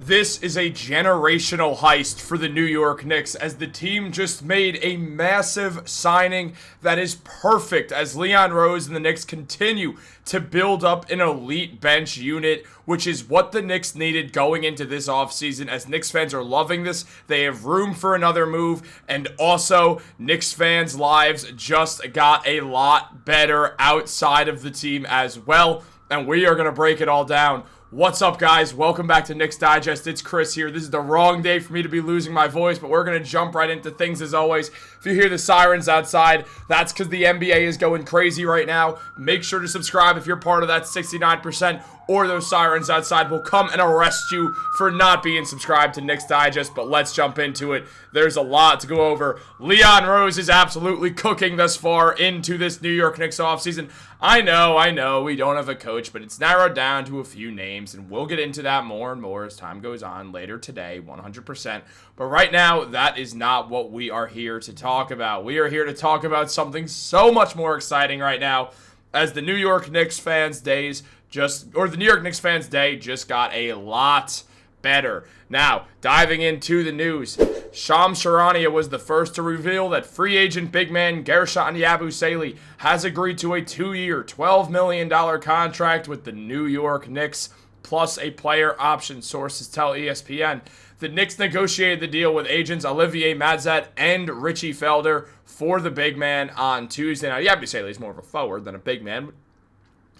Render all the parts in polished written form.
This is a generational heist for the New York Knicks as the team just made a massive signing that is perfect as Leon Rose and the Knicks continue to build up an elite bench unit, which is what the Knicks needed going into this offseason. As Knicks fans are loving this, they have room for another move, and also Knicks fans' lives just got a lot better outside of the team as well, and we are going to break it all down. What's up, guys? Welcome back to Knicks Digest. It's Chris here. This is the wrong day for me to be losing my voice, but we're going to jump right into things as always. If you hear the sirens outside, that's because the NBA is going crazy right now. Make sure to subscribe if you're part of that 69%, or those sirens outside will come and arrest you for not being subscribed to Knicks Digest. But let's jump into it. There's a lot to go over. Leon Rose is absolutely cooking thus far into this New York Knicks offseason. I know, we don't have a coach, but it's narrowed down to a few names, and we'll get into that more and more as time goes on later today, 100%. But right now, that is not what we are here to talk about. We are here to talk about something so much more exciting right now, as the New York Knicks fans' day just got a lot better. Now, diving into the news, Shams Charania was the first to reveal that free agent big man Guerschon Yabusele has agreed to a 2-year, $12 million contract with the New York Knicks, plus a player option, sources tell ESPN. The Knicks negotiated the deal with agents Olivier Madzet and Richie Felder for the big man on Tuesday. Now, Yabusele is more of a forward than a big man, but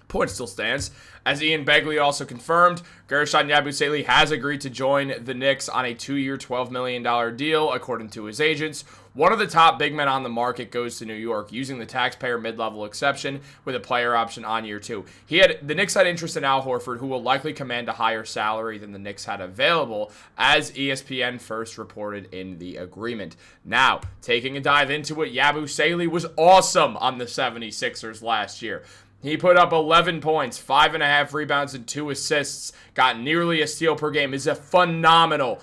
point still stands. As Ian Begley also confirmed, Guerschon Yabusele has agreed to join the Knicks on a 2-year, $12 million deal, according to his agents. One of the top big men on the market goes to New York, using the taxpayer mid-level exception with a player option on year 2. The Knicks had interest in Al Horford, who will likely command a higher salary than the Knicks had available, as ESPN first reported in the agreement. Now, taking a dive into it, Yabusele was awesome on the 76ers last year. He put up 11 points, 5.5 rebounds, and 2 assists, got nearly a steal per game, is a phenomenal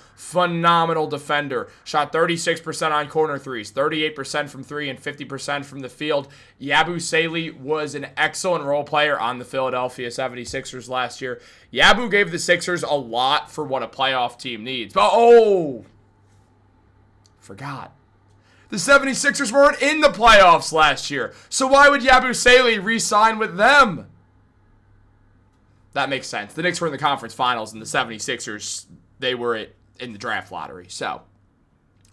defender. Shot 36% on corner threes, 38% from 3, and 50% from the field. Yabusele was an excellent role player on the Philadelphia 76ers last year. Yabu gave the Sixers a lot for what a playoff team needs. But, forgot. The 76ers weren't in the playoffs last year, so why would Yabusele re-sign with them? That makes sense. The Knicks were in the conference finals, and the 76ers, they were in the draft lottery. So,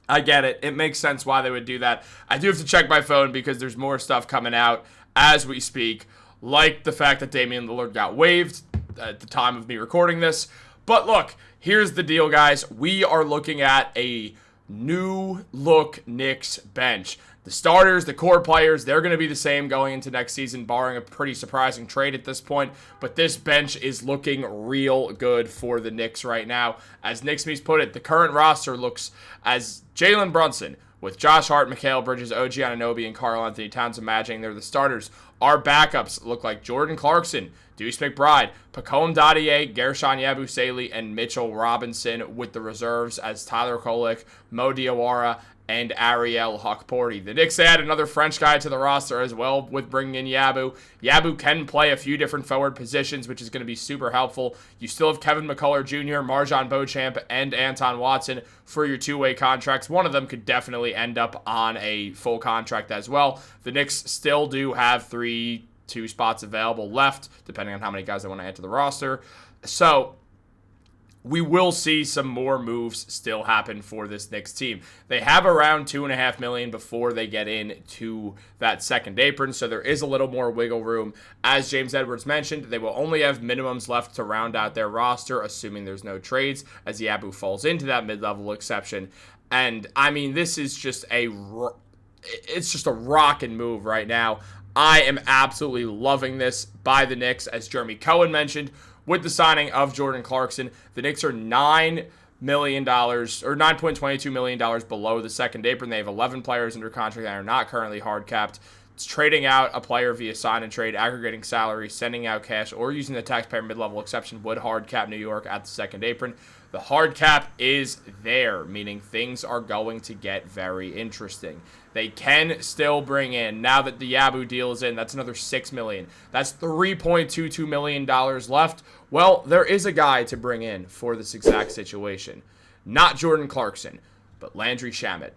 I get it. It makes sense why they would do that. I do have to check my phone because there's more stuff coming out as we speak, like the fact that Damian Lillard got waived at the time of me recording this. But look, here's the deal, guys. We are looking at a new look Knicks bench. The starters, the core players, they're going to be the same going into next season, barring a pretty surprising trade at this point. But this bench is looking real good for the Knicks right now. As Knicks Meets put it, the current roster looks as Jalen Brunson, with Josh Hart, Mikal Bridges, OG Anunoby, and Karl-Anthony Towns, imagining they're the starters. Our backups look like Jordan Clarkson, Deuce McBride, Pacome Dadier, Guerschon Yabusele, and Mitchell Robinson, with the reserves as Tyler Kolek, Mo Diawara, and Ariel Hukporti. The Knicks add another French guy to the roster as well with bringing in Yabu. Yabu can play a few different forward positions, which is going to be super helpful. You still have Kevin McCullough Jr., Marjon Beauchamp, and Anton Watson for your two-way contracts. One of them could definitely end up on a full contract as well. The Knicks still do have 2 spots available left, depending on how many guys they want to add to the roster. So we will see some more moves still happen for this Knicks team. They have around $2.5 million before they get into that second apron, so there is a little more wiggle room. As James Edwards mentioned, they will only have minimums left to round out their roster, assuming there's no trades, as Yabu falls into that mid-level exception. And I mean, this is just a rockin' move right now. I am absolutely loving this by the Knicks, as Jeremy Cohen mentioned. With the signing of Jordan Clarkson, the Knicks are $9 million, or $9.22 million below the second apron. They have 11 players under contract that are not currently hard capped. trading out a player via sign and trade, aggregating salary, sending out cash, or using the taxpayer mid-level exception would hard cap New York at the second apron. The hard cap is there, meaning things are going to get very interesting. They can still bring in, now that the Yabu deal is in, that's another $6 million. That's $3.22 million left. Well, there is a guy to bring in for this exact situation. Not Jordan Clarkson, but Landry Shamet.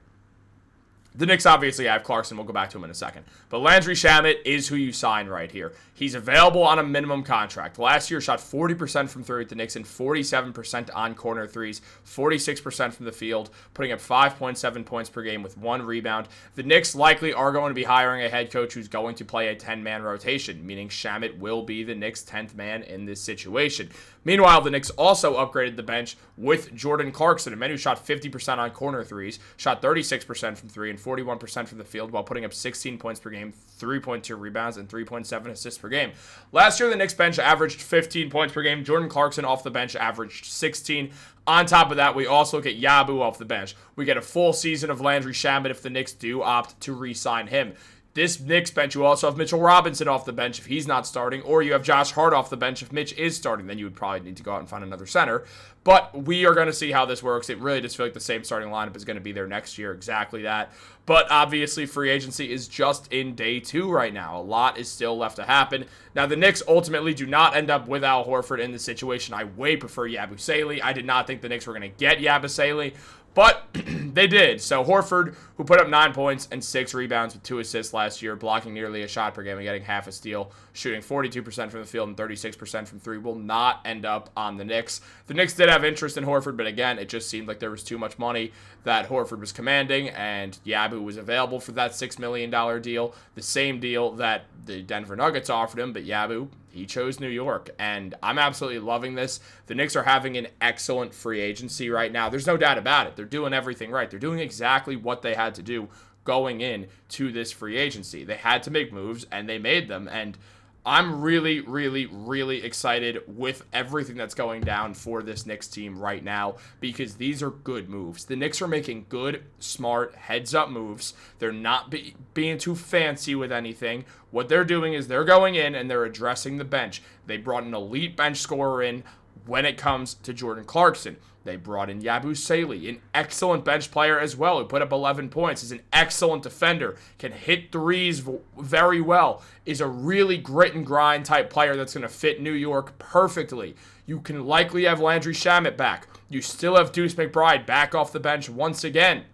The Knicks obviously have Clarkson. We'll go back to him in a second. But Landry Shamet is who you sign right here. He's available on a minimum contract. Last year, shot 40% from three with the Knicks and 47% on corner threes, 46% from the field, putting up 5.7 points per game with 1 rebound. The Knicks likely are going to be hiring a head coach who's going to play a 10-man rotation, meaning Shamet will be the Knicks' 10th man in this situation. Meanwhile, the Knicks also upgraded the bench with Jordan Clarkson, a man who shot 50% on corner threes, shot 36% from three, and 41% from the field while putting up 16 points per game, 3.2 rebounds, and 3.7 assists per game. Last year, the Knicks bench averaged 15 points per game. Jordan Clarkson off the bench averaged 16. On top of that, we also get Yabu off the bench. We get a full season of Landry Shamet if the Knicks do opt to re-sign him. This Knicks bench, you also have Mitchell Robinson off the bench if he's not starting, or you have Josh Hart off the bench if Mitch is starting. Then you would probably need to go out and find another center. But we are going to see how this works. It really does feel like the same starting lineup is going to be there next year, exactly that. But obviously, free agency is just in day 2 right now. A lot is still left to happen. Now, the Knicks ultimately do not end up with Al Horford in this situation. I way prefer Yabusele. I did not think the Knicks were going to get Yabusele. But they did. So Horford, who put up 9 points and 6 rebounds with 2 assists last year, blocking nearly a shot per game and getting half a steal, shooting 42% from the field and 36% from 3, will not end up on the Knicks. The Knicks did have interest in Horford, but again, it just seemed like there was too much money that Horford was commanding, and Yabu was available for that $6 million deal, the same deal that the Denver Nuggets offered him, but Yabu, he chose New York, and I'm absolutely loving this. The Knicks are having an excellent free agency right now. There's no doubt about it. They're doing everything right. They're doing exactly what they had to do going in to this free agency. They had to make moves, and they made them, and I'm really, really, really excited with everything that's going down for this Knicks team right now because these are good moves. The Knicks are making good, smart, heads-up moves. They're not being too fancy with anything. What they're doing is they're going in and they're addressing the bench. They brought an elite bench scorer in when it comes to Jordan Clarkson. They brought in Yabusele, an excellent bench player as well, who put up 11 points, is an excellent defender, can hit threes very well, is a really grit and grind type player that's going to fit New York perfectly. You can likely have Landry Shamet back. You still have Deuce McBride back off the bench once again.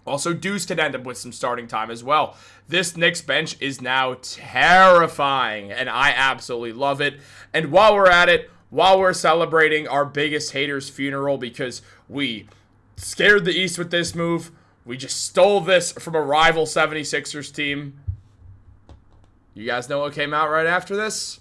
Also, Deuce could end up with some starting time as well. This Knicks bench is now terrifying, and I absolutely love it. And while we're at it, while we're celebrating our biggest hater's funeral because we scared the East with this move, we just stole this from a rival 76ers team. You guys know what came out right after this?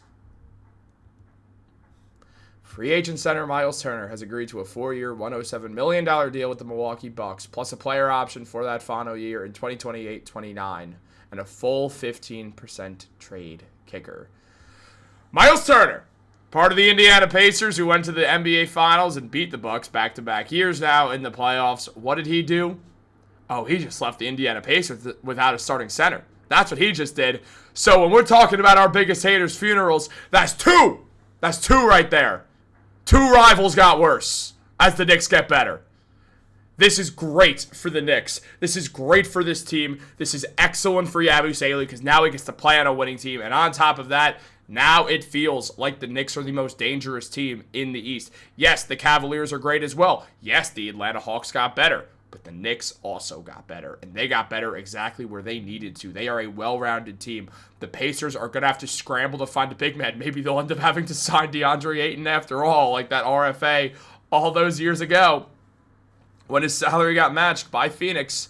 Free agent center Miles Turner has agreed to a 4-year, $107 million deal with the Milwaukee Bucks, plus a player option for that final year in 2028-29, and a full 15% trade kicker. Miles Turner, part of the Indiana Pacers, who went to the NBA Finals and beat the Bucks back-to-back years now in the playoffs. What did he do? Oh, he just left the Indiana Pacers without a starting center. That's what he just did. So when we're talking about our biggest haters' funerals, that's 2. That's 2 right there. 2 rivals got worse as the Knicks get better. This is great for the Knicks. This is great for this team. This is excellent for Yabusele because now he gets to play on a winning team. And on top of that, now it feels like the Knicks are the most dangerous team in the East. Yes, the Cavaliers are great as well. Yes, the Atlanta Hawks got better. But the Knicks also got better. And they got better exactly where they needed to. They are a well-rounded team. The Pacers are going to have to scramble to find a big man. Maybe they'll end up having to sign DeAndre Ayton after all, like that RFA all those years ago when his salary got matched by Phoenix.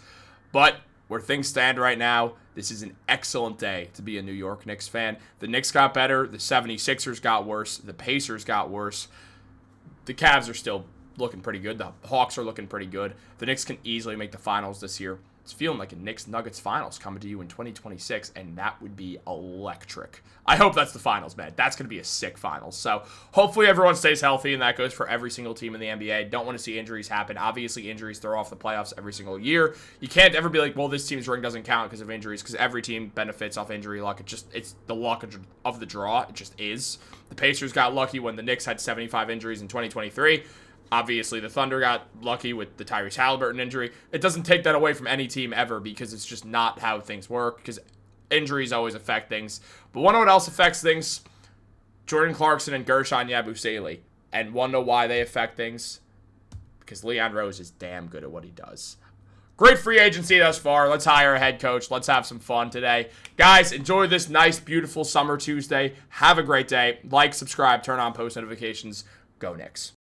But where things stand right now, this is an excellent day to be a New York Knicks fan. The Knicks got better. The 76ers got worse. The Pacers got worse. The Cavs are still looking pretty good. The Hawks are looking pretty good. The Knicks can easily make the finals this year. It's feeling like a Knicks-Nuggets finals coming to you in 2026, and that would be electric. I hope that's the finals, man. That's going to be a sick finals. So hopefully everyone stays healthy, and that goes for every single team in the NBA. Don't want to see injuries happen. Obviously, injuries throw off the playoffs every single year. You can't ever be like, well, this team's ring doesn't count because of injuries, because every team benefits off injury luck. It's the luck of the draw. It just is. The Pacers got lucky when the Knicks had 75 injuries in 2023. Obviously, the Thunder got lucky with the Tyrese Halliburton injury. It doesn't take that away from any team ever because it's just not how things work, because injuries always affect things. But one of what else affects things? Jordan Clarkson and Gershon Yabusele. And want to know why they affect things? Because Leon Rose is damn good at what he does. Great free agency thus far. Let's hire a head coach. Let's have some fun today. Guys, enjoy this nice, beautiful summer Tuesday. Have a great day. Like, subscribe, turn on post notifications. Go Knicks.